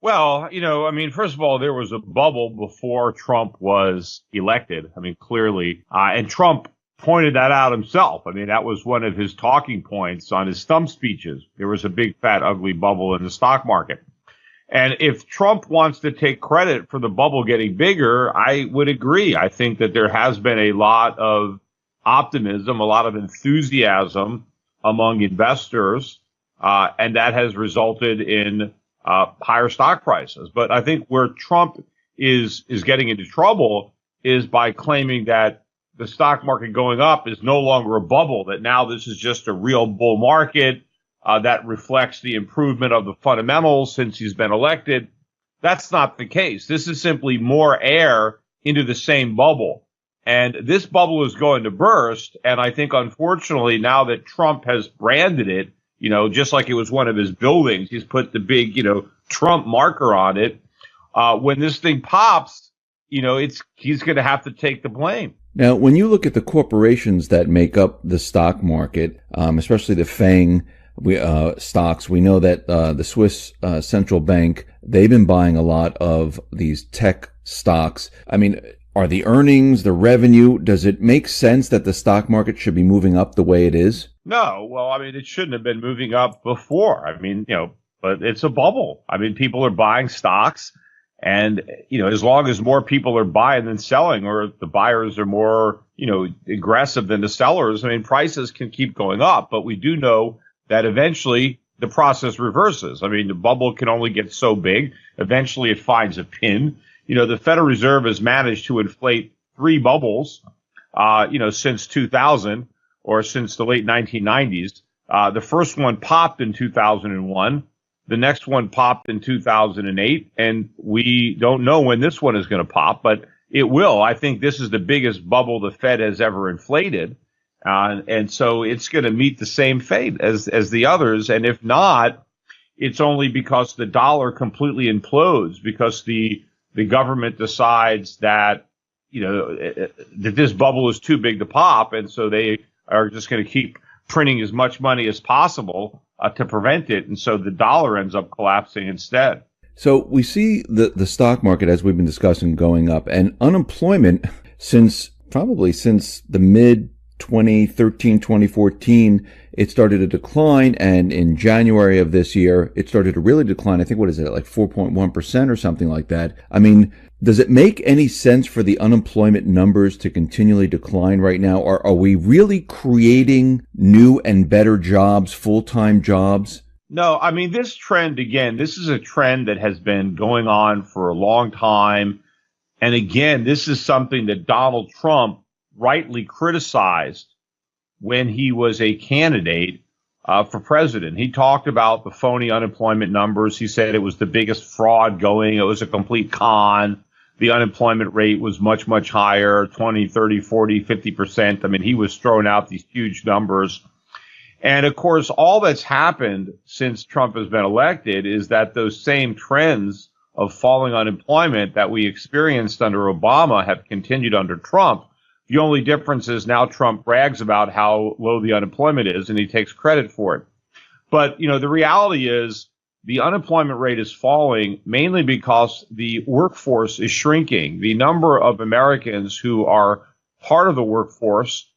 Well, I mean, first of all, there was a bubble before Trump was elected. I mean, clearly, and Trump pointed that out himself. I mean, that was one of his talking points on his stump speeches. There was a big, fat, ugly bubble in the stock market. And if Trump wants to take credit for the bubble getting bigger, I would agree. I think that there has been a lot of optimism, a lot of enthusiasm among investors, and that has resulted in higher stock prices. But I think where Trump is getting into trouble is by claiming that the stock market going up is no longer a bubble, that now this is just a real bull market that reflects the improvement of the fundamentals since he's been elected. That's not the case. This is simply more air into the same bubble. And this bubble is going to burst. And I think, unfortunately, now that Trump has branded it, just like it was one of his buildings, he's put the big, Trump marker on it. When this thing pops, he's going to have to take the blame. Now, when you look at the corporations that make up the stock market, especially the FANG stocks, we know that the Swiss central bank, they've been buying a lot of these tech stocks. I mean, are the earnings, the revenue, does it make sense that the stock market should be moving up the way it is? No. Well, I mean, it shouldn't have been moving up before. I mean, but it's a bubble. I mean, people are buying stocks. And, as long as more people are buying than selling, or the buyers are more, aggressive than the sellers, I mean, prices can keep going up. But we do know that eventually the process reverses. I mean, the bubble can only get so big. Eventually it finds a pin. The Federal Reserve has managed to inflate three bubbles, since 2000 or since the late 1990s. The first one popped in 2001. The next one popped in 2008. And we don't know when this one is going to pop, but it will. I think this is the biggest bubble the Fed has ever inflated. And so it's going to meet the same fate as the others. And if not, it's only because the dollar completely implodes, because the government decides that, that this bubble is too big to pop. And so they are just going to keep printing as much money as possible to prevent it. And so the dollar ends up collapsing instead. So we see the stock market, as we've been discussing, going up, and unemployment since the mid 2013, 2014, it started to decline. And in January of this year, it started to really decline. I think, what is it, like 4.1% or something like that? I mean, does it make any sense for the unemployment numbers to continually decline right now? Or are we really creating new and better jobs, full-time jobs? No, I mean, this trend, again, this is a trend that has been going on for a long time. And again, this is something that Donald Trump rightly criticized when he was a candidate for president. He talked about the phony unemployment numbers. He said it was the biggest fraud going. It was a complete con. The unemployment rate was much, much higher, 20, 30, 40, 50%. I mean, he was throwing out these huge numbers. And of course, all that's happened since Trump has been elected is that those same trends of falling unemployment that we experienced under Obama have continued under Trump. The only difference is now Trump brags about how low the unemployment is, and he takes credit for it. But, the reality is the unemployment rate is falling mainly because the workforce is shrinking. The number of Americans who are part of the workforce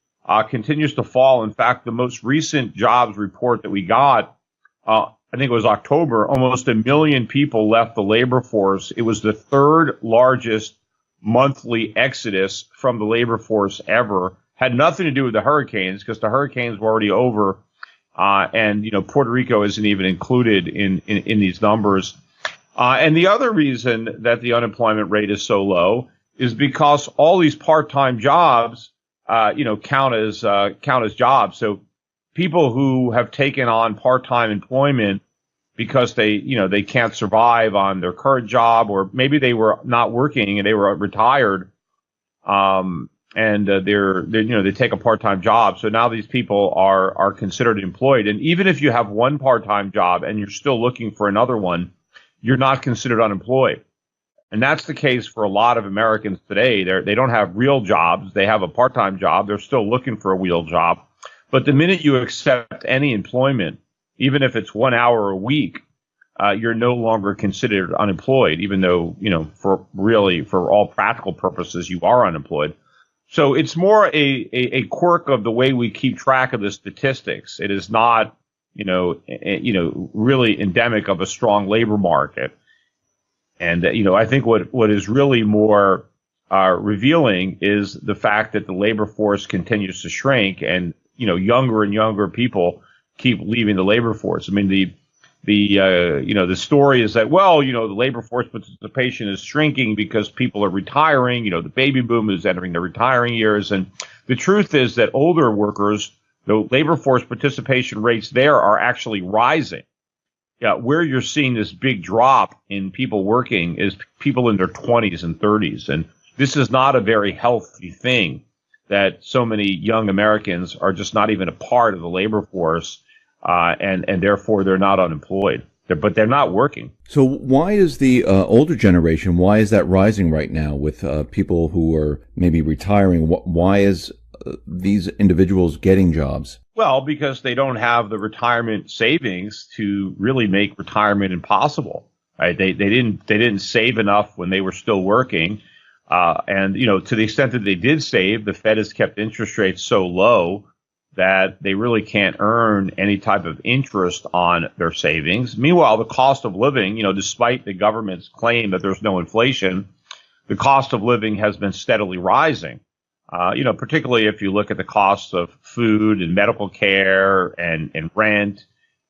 continues to fall. In fact, the most recent jobs report that we got, I think it was October, almost 1 million people left the labor force. It was the third largest monthly exodus from the labor force ever. Had nothing to do with the hurricanes, because the hurricanes were already over, and Puerto Rico isn't even included in these numbers. And the other reason that the unemployment rate is so low is because all these part-time jobs count as jobs. So people who have taken on part-time employment because they can't survive on their current job, or maybe they were not working and they were retired, and they take a part-time job. So now these people are considered employed. And even if you have one part-time job and you're still looking for another one, you're not considered unemployed. And that's the case for a lot of Americans today. They don't have real jobs. They have a part-time job. They're still looking for a real job. But the minute you accept any employment, even if it's 1 hour a week, you're no longer considered unemployed, even though, for all practical purposes, you are unemployed. So it's more a quirk of the way we keep track of the statistics. It is not, really endemic of a strong labor market. And, I think what is really more revealing is the fact that the labor force continues to shrink, and, younger and younger people keep leaving the labor force. I mean, the story is that, the labor force participation is shrinking because people are retiring. The baby boom is entering the retiring years. And the truth is that older workers, the labor force participation rates there are actually rising. Yeah, where you're seeing this big drop in people working is people in their 20s and 30s. And this is not a very healthy thing, that so many young Americans are just not even a part of the labor force, and therefore they're not unemployed. But they're not working. So why is the older generation, why is that rising right now with people who are maybe retiring? Why is these individuals getting jobs? Well, because they don't have the retirement savings to really make retirement impossible. Right? They didn't save enough when they were still working, and to the extent that they did save, the Fed has kept interest rates so low that they really can't earn any type of interest on their savings. Meanwhile, the cost of living, despite the government's claim that there's no inflation, the cost of living has been steadily rising. Particularly if you look at the costs of food and medical care and rent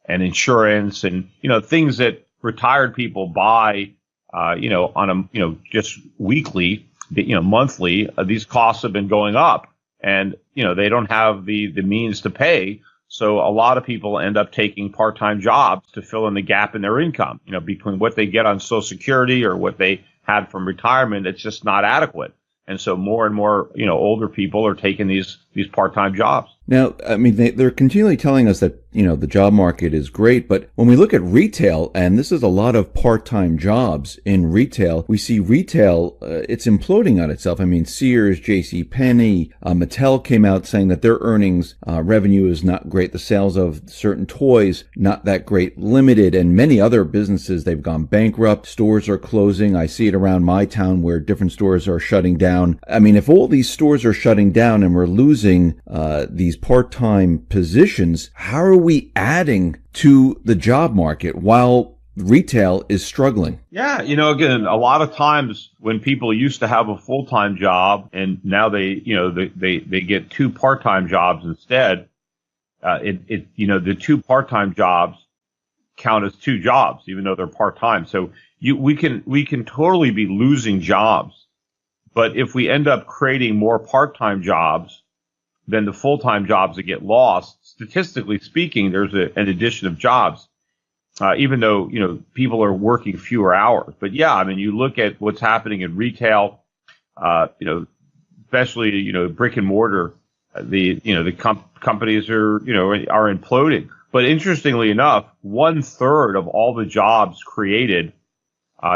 and insurance and, things that retired people buy, on a, just weekly, monthly, these costs have been going up, and, they don't have the means to pay. So a lot of people end up taking part-time jobs to fill in the gap in their income, between what they get on Social Security or what they had from retirement. It's just not adequate. And so more and more, older people are taking these part-time jobs. Now, I mean, they're continually telling us that, the job market is great. But when we look at retail, and this is a lot of part-time jobs in retail, we see retail, it's imploding on itself. I mean, Sears, JCPenney, Mattel came out saying that their earnings, revenue is not great. The sales of certain toys, not that great. Limited and many other businesses, they've gone bankrupt. Stores are closing. I see it around my town where different stores are shutting down. I mean, if all these stores are shutting down and we're losing these part-time positions, how are we adding to the job market while retail is struggling? Yeah, again, a lot of times when people used to have a full-time job and now they get two part-time jobs instead, the two part-time jobs count as two jobs, even though they're part-time. So we can totally be losing jobs. But if we end up creating more part-time jobs than the full-time jobs that get lost, statistically speaking, there's an addition of jobs, even though, people are working fewer hours. But yeah, I mean, you look at what's happening in retail, especially, brick and mortar, the companies are imploding. But interestingly enough, 1/3 of all the jobs created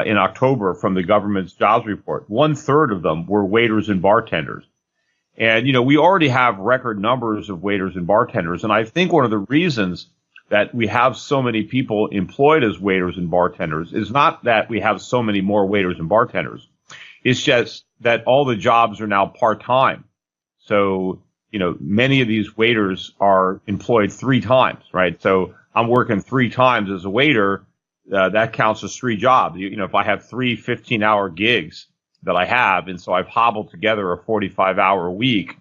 in October from the government's jobs report, 1/3 of them were waiters and bartenders. And, we already have record numbers of waiters and bartenders. And I think one of the reasons that we have so many people employed as waiters and bartenders is not that we have so many more waiters and bartenders. It's just that all the jobs are now part-time. So, many of these waiters are employed 3 times, right? So I'm working 3 times as a waiter. That counts as 3 jobs. If I have 3 15-hour gigs that I have, and so I've hobbled together a 45-hour week,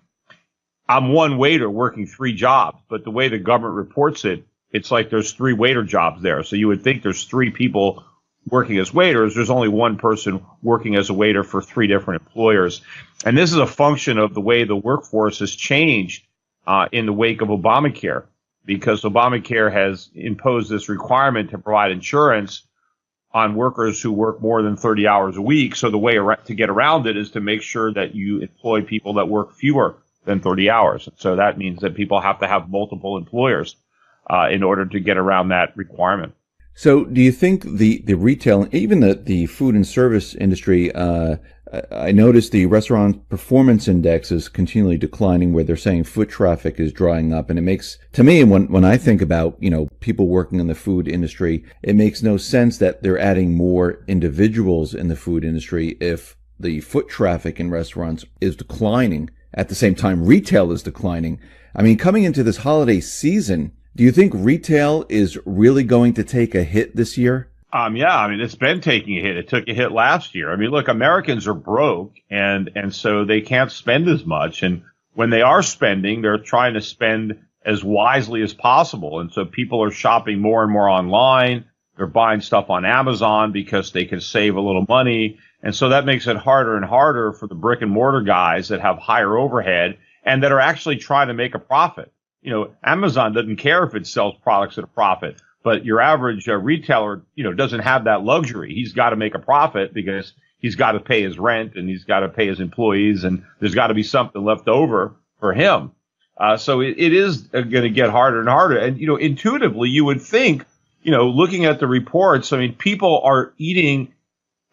I'm one waiter working 3 jobs. But the way the government reports it, it's like there's 3 waiter jobs there. So you would think there's 3 people working as waiters. There's only 1 person working as a waiter for 3 different employers. And this is a function of the way the workforce has changed in the wake of Obamacare, because Obamacare has imposed this requirement to provide insurance on workers who work more than 30 hours a week. So the way to get around it is to make sure that you employ people that work fewer than 30 hours. So that means that people have to have multiple employers in order to get around that requirement. So do you think the retail, even the food and service industry, I noticed the restaurant performance index is continually declining, where they're saying foot traffic is drying up. And it makes, to me, when I think about, people working in the food industry, it makes no sense that they're adding more individuals in the food industry if the foot traffic in restaurants is declining. At the same time, retail is declining. I mean, coming into this holiday season, do you think retail is really going to take a hit this year? Yeah, I mean, it's been taking a hit. It took a hit last year. I mean, look, Americans are broke and so they can't spend as much. And when they are spending, they're trying to spend as wisely as possible. And so people are shopping more and more online. They're buying stuff on Amazon because they can save a little money. And so that makes it harder and harder for the brick and mortar guys that have higher overhead and that are actually trying to make a profit. Amazon doesn't care if it sells products at a profit. But your average retailer, doesn't have that luxury. He's got to make a profit because he's got to pay his rent and he's got to pay his employees, and there's got to be something left over for him. So it is going to get harder and harder. And, intuitively, you would think, looking at the reports, I mean, people are eating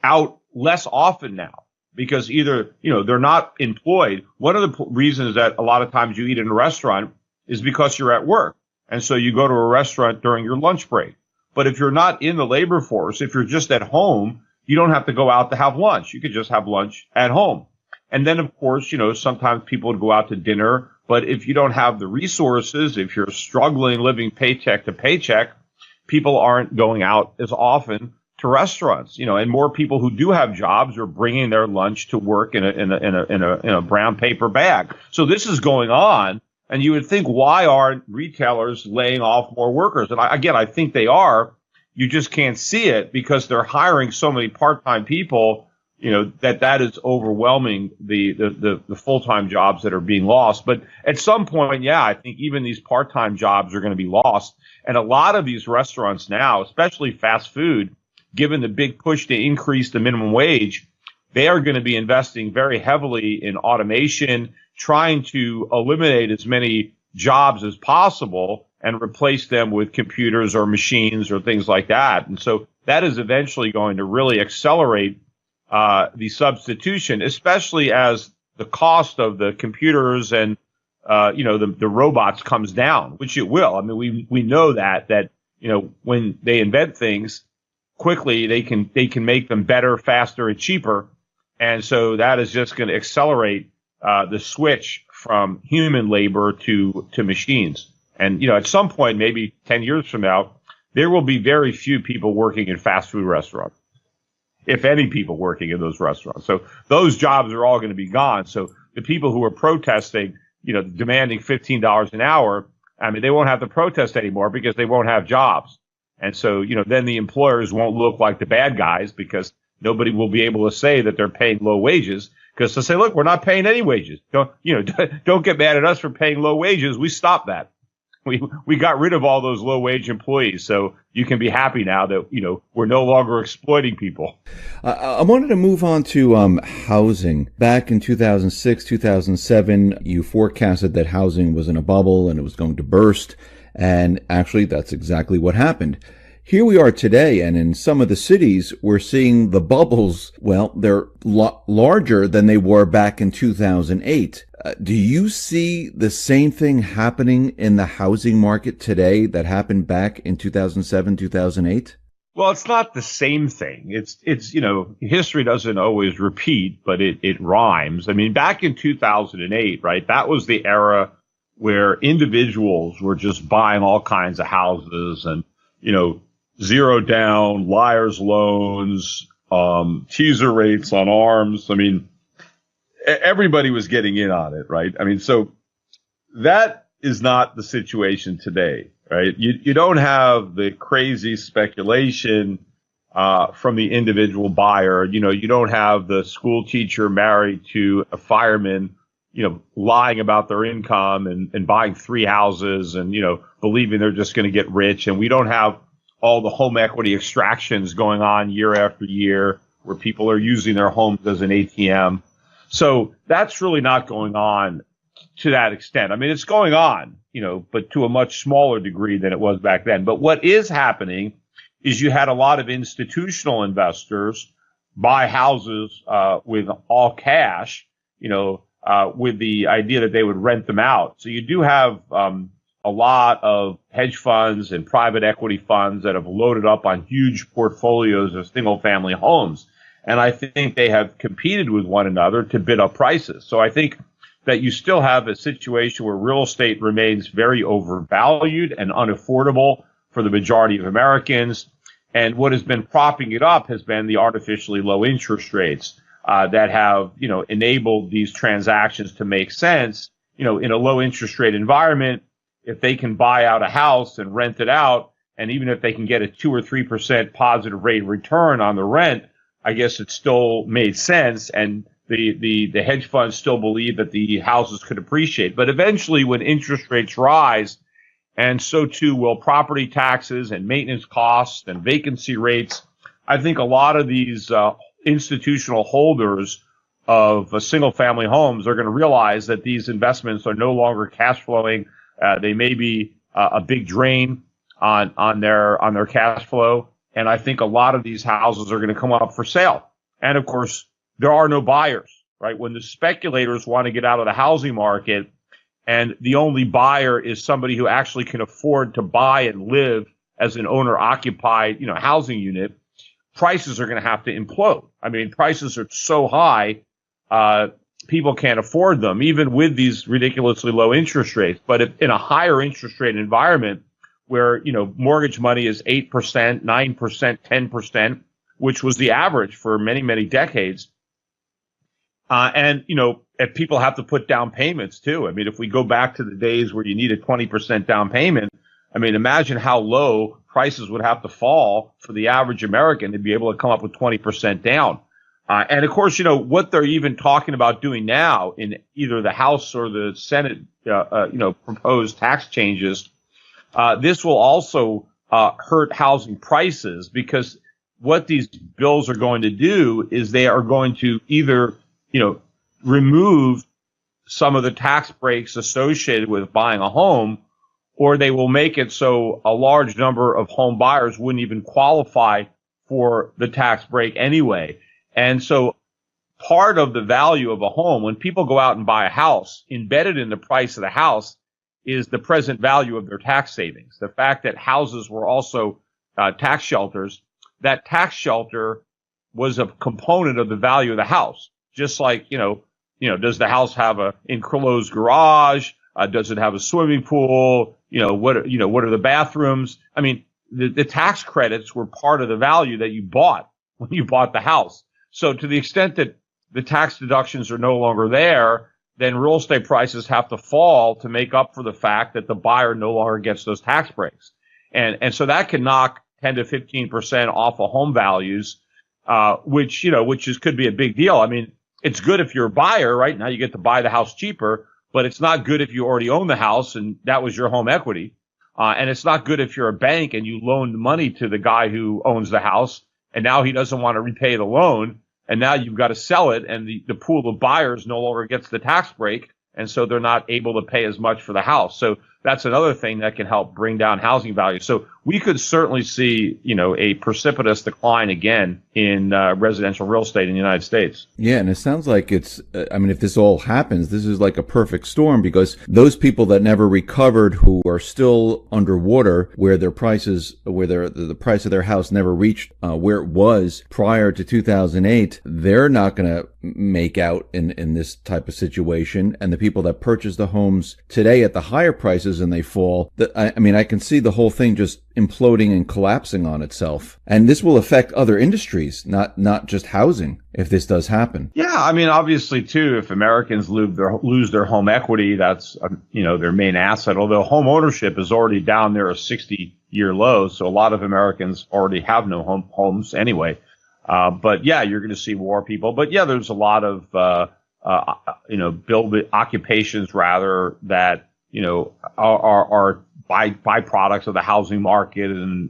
out less often now because either, they're not employed. One of the reasons that a lot of times you eat in a restaurant is because you're at work. And so you go to a restaurant during your lunch break. But if you're not in the labor force, if you're just at home, you don't have to go out to have lunch. You could just have lunch at home. And then, of course, sometimes people would go out to dinner. But if you don't have the resources, if you're struggling living paycheck to paycheck, people aren't going out as often to restaurants. And more people who do have jobs are bringing their lunch to work in a brown paper bag. So this is going on. And you would think, why aren't retailers laying off more workers? And I think they are. You just can't see it because they're hiring so many part-time people, that is overwhelming the full-time jobs that are being lost. But at some point, I think even these part-time jobs are going to be lost. And a lot of these restaurants now, especially fast food, given the big push to increase the minimum wage, they are going to be investing very heavily in automation, trying to eliminate as many jobs as possible and replace them with computers or machines or things like that. And so that is eventually going to really accelerate the substitution, especially as the cost of the computers and the robots comes down, which it will. I mean, we know that when they invent things quickly, they can make them better, faster, and cheaper. And so that is just going to accelerate the switch from human labor to machines. And, at some point, maybe 10 years from now, there will be very few people working in fast food restaurants, if any people working in those restaurants. So those jobs are all going to be gone. So the people who are protesting, demanding $15 an hour, I mean, they won't have to protest anymore because they won't have jobs. And so, then the employers won't look like the bad guys because nobody will be able to say that they're paying low wages. Because to say, look, we're not paying any wages. Don't get mad at us for paying low wages. We stopped that. We got rid of all those low wage employees. So you can be happy now that, we're no longer exploiting people. I wanted to move on to housing. Back in 2006, 2007, you forecasted that housing was in a bubble and it was going to burst. And actually, that's exactly what happened. Here we are today, and in some of the cities, we're seeing the bubbles, well, they're larger than they were back in 2008. Do you see the same thing happening in the housing market today that happened back in 2007, 2008? Well, it's not the same thing. It's history doesn't always repeat, but it rhymes. I mean, back in 2008, right, that was the era where individuals were just buying all kinds of houses and, zero down, liar's loans, teaser rates on arms. I mean, everybody was getting in on it, right? I mean, so that is not the situation today, right? You don't have the crazy speculation from the individual buyer. You don't have the school teacher married to a fireman, lying about their income and buying 3 houses and, believing they're just going to get rich. And we don't have all the home equity extractions going on year after year where people are using their homes as an ATM. So that's really not going on to that extent. I mean, it's going on, but to a much smaller degree than it was back then. But what is happening is you had a lot of institutional investors buy houses with all cash, with the idea that they would rent them out. So you do have a lot of hedge funds and private equity funds that have loaded up on huge portfolios of single-family homes. And I think they have competed with one another to bid up prices. So I think that you still have a situation where real estate remains very overvalued and unaffordable for the majority of Americans. And what has been propping it up has been the artificially low interest rates that have, enabled these transactions to make sense. In a low interest rate environment, if they can buy out a house and rent it out, and even if they can get a 2 or 3% positive rate of return on the rent, I guess it still made sense. And the hedge funds still believe that the houses could appreciate. But eventually, when interest rates rise, and so too will property taxes and maintenance costs and vacancy rates, I think a lot of these institutional holders of single-family homes are going to realize that these investments are no longer cash flowing. They may be a big drain on their cash flow, and I think a lot of these houses are going to come up for sale. And of course, there are no buyers, right? When the speculators want to get out of the housing market, and the only buyer is somebody who actually can afford to buy and live as an owner-occupied, housing unit, prices are going to have to implode. I mean, prices are so high, people can't afford them, even with these ridiculously low interest rates. But if in a higher interest rate environment where, mortgage money is 8%, 9%, 10%, which was the average for many, many decades, and if people have to put down payments too. I mean, if we go back to the days where you need a 20% down payment, I mean, imagine how low prices would have to fall for the average American to be able to come up with 20% down. And of course, what they're even talking about doing now in either the House or the Senate, proposed tax changes, this will also hurt housing prices, because what these bills are going to do is they are going to either, remove some of the tax breaks associated with buying a home, or they will make it so a large number of home buyers wouldn't even qualify for the tax break anyway. And so part of the value of a home, when people go out and buy a house, embedded in the price of the house is the present value of their tax savings. The fact that houses were also tax shelters, that tax shelter was a component of the value of the house. Just like, does the house have a enclosed garage? Does it have a swimming pool? What are the bathrooms? I mean, the tax credits were part of the value that you bought when you bought the house. So to the extent that the tax deductions are no longer there, then real estate prices have to fall to make up for the fact that the buyer no longer gets those tax breaks. And so that can knock 10 to 15% off of home values, which could be a big deal. I mean, it's good if you're a buyer, right? Now you get to buy the house cheaper, but it's not good if you already own the house and that was your home equity. And it's not good if you're a bank and you loaned money to the guy who owns the house and now he doesn't want to repay the loan. And now you've got to sell it, and the pool of buyers no longer gets the tax break, and so they're not able to pay as much for the house. So that's another thing that can help bring down housing values. So we could certainly see, a precipitous decline again in residential real estate in the United States. Yeah, and it sounds like it's, if this all happens, this is like a perfect storm, because those people that never recovered, who are still underwater, where their prices, the price of their house never reached where it was prior to 2008, they're not going to make out in this type of situation. And the people that purchase the homes today at the higher prices and they fall, I can see the whole thing just imploding and collapsing on itself. And this will affect other industries, not just housing, if this does happen. Yeah, obviously too, if Americans lose their home equity, that's their main asset. Although home ownership is already down there a 60-year low, so a lot of Americans already have no homes anyway. But yeah, you're going to see more people. But yeah, there's a lot of occupations rather that are byproducts of the housing market, and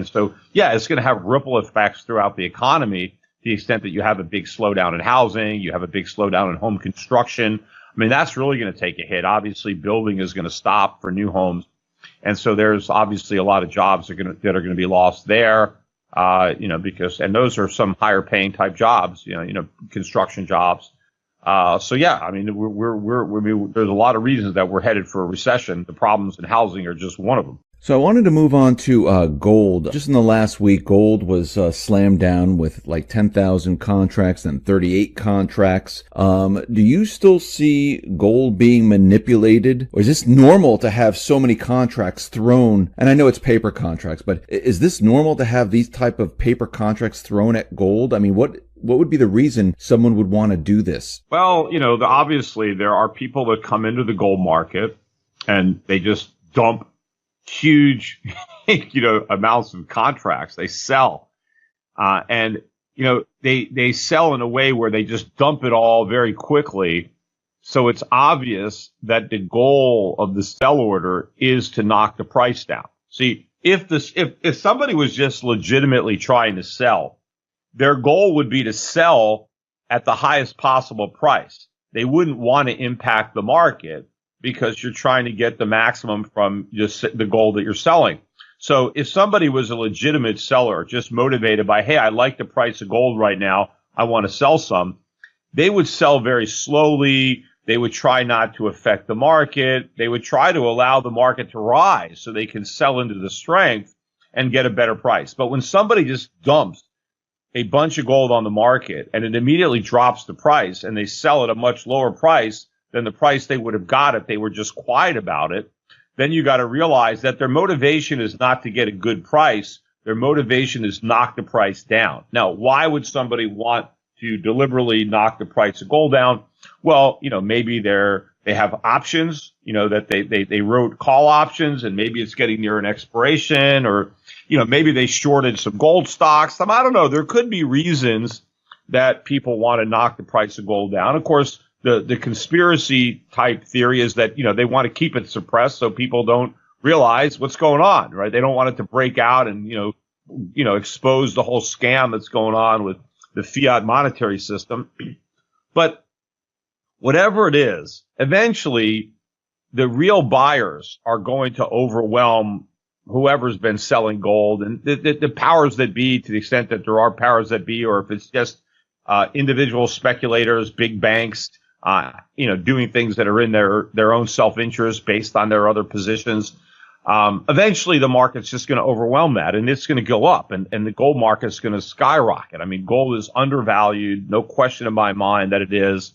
so yeah, it's going to have ripple effects throughout the economy to the extent that you have a big slowdown in housing, you have a big slowdown in home construction. That's really going to take a hit. Obviously, building is going to stop for new homes, and so there's obviously a lot of jobs that are going to be lost there. and those are some higher paying type jobs, construction jobs. So yeah, I mean, there's a lot of reasons that we're headed for a recession. The problems in housing are just one of them. So I wanted to move on to gold. Just in the last week, gold was slammed down with like 10,000 contracts and 38 contracts. Do you still see gold being manipulated? Or is this normal to have so many contracts thrown? And I know it's paper contracts, but is this normal to have these type of paper contracts thrown at gold? I mean, what would be the reason someone would want to do this? Well, obviously there are people that come into the gold market and they just dump huge, amounts of contracts. They sell, and they sell in a way where they just dump it all very quickly. So it's obvious that the goal of the sell order is to knock the price down. See, if somebody was just legitimately trying to sell, their goal would be to sell at the highest possible price. They wouldn't want to impact the market, because you're trying to get the maximum from just the gold that you're selling. So if somebody was a legitimate seller, just motivated by, hey, I like the price of gold right now, I want to sell some, they would sell very slowly. They would try not to affect the market. They would try to allow the market to rise so they can sell into the strength and get a better price. But when somebody just dumps a bunch of gold on the market and it immediately drops the price and they sell at a much lower price than the price they would have got if they were just quiet about it, then you got to realize that their motivation is not to get a good price. Their motivation is knock the price down. Now, why would somebody want to deliberately knock the price of gold down? Well, maybe they have options, that they wrote call options and maybe it's getting near an expiration, or, maybe they shorted some gold stocks. I don't know. There could be reasons that people want to knock the price of gold down. Of course, the conspiracy type theory is that, they want to keep it suppressed so people don't realize what's going on, right? They don't want it to break out and, expose the whole scam that's going on with the fiat monetary system. But whatever it is, eventually the real buyers are going to overwhelm whoever's been selling gold, and the powers that be, to the extent that there are powers that be, or if it's just individual speculators, big banks, doing things that are in their own self-interest based on their other positions. Eventually the market's just going to overwhelm that, and it's going to go up, and the gold market's going to skyrocket. I mean, gold is undervalued, no question in my mind that it is.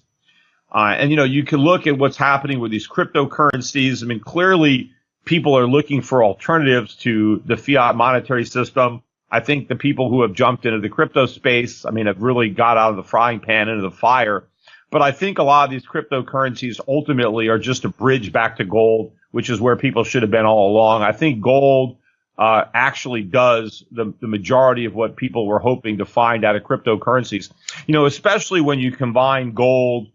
And you can look at what's happening with these cryptocurrencies. I mean, clearly people are looking for alternatives to the fiat monetary system. I think the people who have jumped into the crypto space, have really got out of the frying pan into the fire. But I think a lot of these cryptocurrencies ultimately are just a bridge back to gold, which is where people should have been all along. I think gold actually does the majority of what people were hoping to find out of cryptocurrencies, especially when you combine gold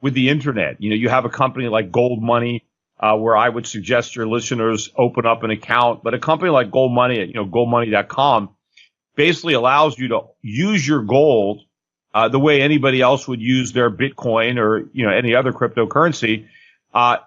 with the internet. You have a company like Gold Money, where I would suggest your listeners open up an account. But a company like Gold Money at, goldmoney.com basically allows you to use your gold the way anybody else would use their Bitcoin or, any other cryptocurrency.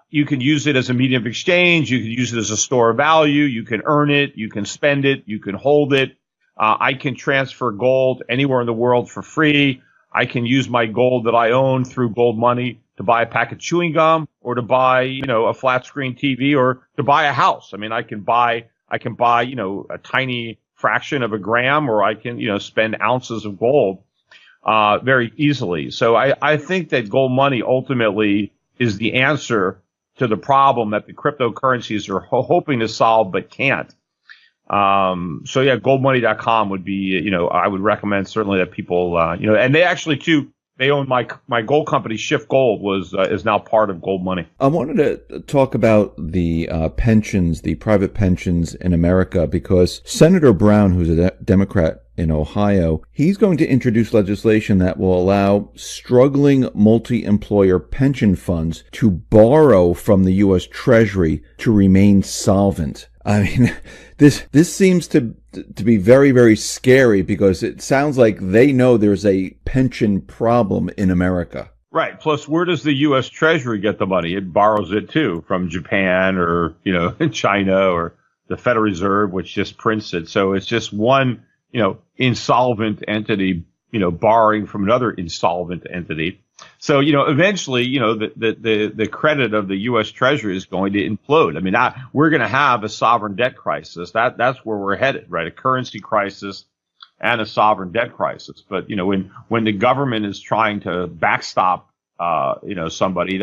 You can use it as a medium of exchange. You can use it as a store of value. You can earn it. You can spend it. You can hold it. I can transfer gold anywhere in the world for free. I can use my gold that I own through Gold Money to buy a pack of chewing gum, or to buy, a flat screen TV, or to buy a house. I can buy, a tiny fraction of a gram, or I can, spend ounces of gold very easily. So I think that Gold Money ultimately is the answer to the problem that the cryptocurrencies are hoping to solve but can't. So yeah, goldmoney.com would be, I would recommend certainly that people, and they actually too, they own my gold company, SCHIFF Gold, is now part of Gold Money. I wanted to talk about the pensions, the private pensions in America, because Senator Brown, who's a Democrat in Ohio, he's going to introduce legislation that will allow struggling multi-employer pension funds to borrow from the U.S. Treasury to remain solvent. This seems to be very, very scary, because it sounds like they know there's a pension problem in America. Right. Plus, where does the U.S. Treasury get the money? It borrows it too from Japan, or, China, or the Federal Reserve, which just prints it. So it's just one insolvent entity, borrowing from another insolvent entity. So, eventually, the credit of the U.S. Treasury is going to implode. I mean, we're going to have a sovereign debt crisis. That's where we're headed, right? A currency crisis and a sovereign debt crisis. But, when the government is trying to backstop, somebody,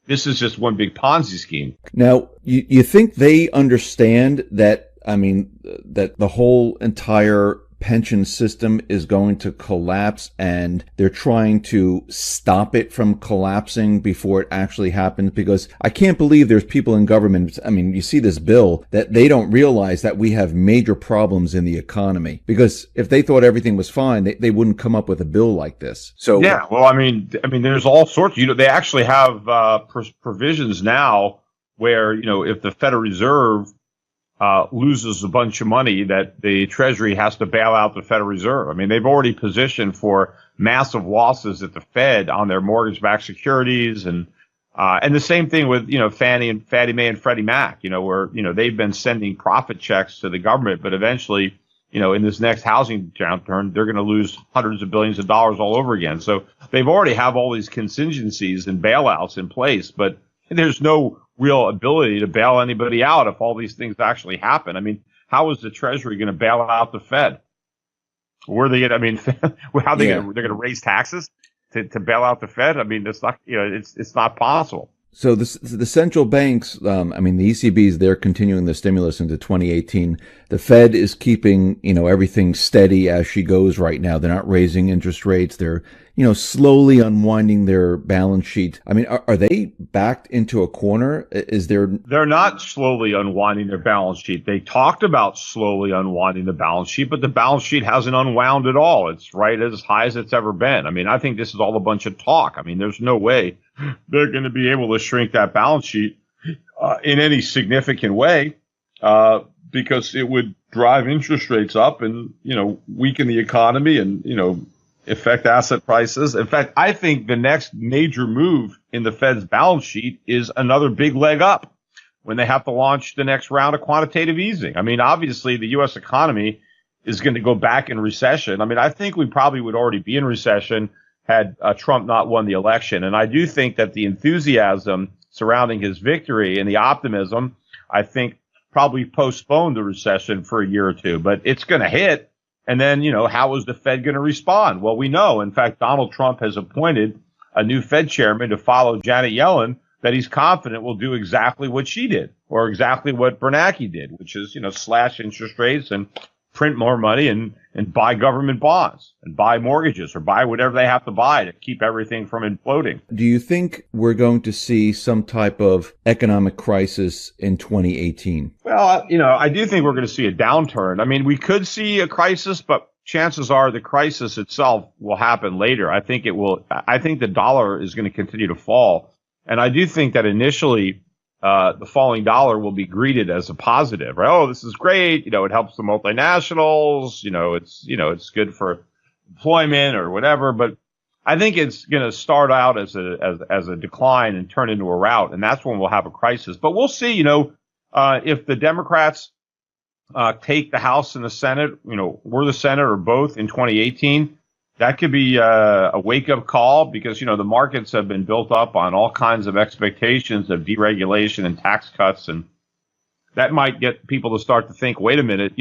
this is just one big Ponzi scheme. Now, you think they understand that, that the whole entire pension system is going to collapse and they're trying to stop it from collapsing before it actually happens? Because I can't believe there's people in government, you see this bill, that they don't realize that we have major problems in the economy. Because if they thought everything was fine, they wouldn't come up with a bill like this. So yeah, well, there's all sorts. They actually have provisions now where, if the Federal Reserve loses a bunch of money, that the Treasury has to bail out the Federal Reserve. They've already positioned for massive losses at the Fed on their mortgage-backed securities, and the same thing with Fannie Mae and Freddie Mac. Where they've been sending profit checks to the government, but eventually, in this next housing downturn, they're going to lose hundreds of billions of dollars all over again. So they've already have all these contingencies and bailouts in place, but there's no real ability to bail anybody out if all these things actually happen. How is the Treasury going to bail out the Fed? Where are they going to, how are they going to raise taxes to bail out the Fed? It's not, it's not possible. So the central banks, the ECBs, they're continuing the stimulus into 2018. The Fed is keeping, everything steady as she goes right now. They're not raising interest rates. They're, slowly unwinding their balance sheet. Are they backed into a corner? They're not slowly unwinding their balance sheet. They talked about slowly unwinding the balance sheet, but the balance sheet hasn't unwound at all. It's right as high as it's ever been. I think this is all a bunch of talk. There's no way they're going to be able to shrink that balance sheet in any significant way, because it would drive interest rates up and, weaken the economy and, affect asset prices. In fact, I think the next major move in the Fed's balance sheet is another big leg up when they have to launch the next round of quantitative easing. Obviously, the U.S. economy is going to go back in recession. I think we probably would already be in recession had Trump not won the election. And I do think that the enthusiasm surrounding his victory and the optimism, I think, probably postponed the recession for a year or two. But it's going to hit. And then, how is the Fed going to respond? Well, we know. In fact, Donald Trump has appointed a new Fed chairman to follow Janet Yellen that he's confident will do exactly what she did, or exactly what Bernanke did, which is, slash interest rates and print more money and buy government bonds and buy mortgages or buy whatever they have to buy to keep everything from imploding. Do you think we're going to see some type of economic crisis in 2018? Well, I do think we're going to see a downturn. We could see a crisis, but chances are the crisis itself will happen later. I think the dollar is going to continue to fall. And I do think that initially, the falling dollar will be greeted as a positive, right? Oh, this is great. It helps the multinationals. It's good for employment or whatever. But I think it's going to start out as a decline and turn into a rout. And that's when we'll have a crisis. But we'll see, if the Democrats, take the House and the Senate, or the Senate or both in 2018, that could be a wake-up call, because, the markets have been built up on all kinds of expectations of deregulation and tax cuts. And that might get people to start to think, wait a minute,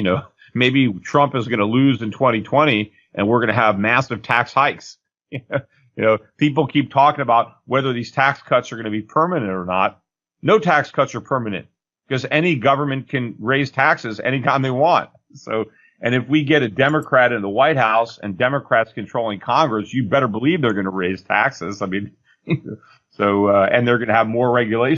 maybe Trump is going to lose in 2020 and we're going to have massive tax hikes. People keep talking about whether these tax cuts are going to be permanent or not. No tax cuts are permanent, because any government can raise taxes anytime they want. And if we get a Democrat in the White House and Democrats controlling Congress, you better believe they're going to raise taxes. And they're going to have more regulation.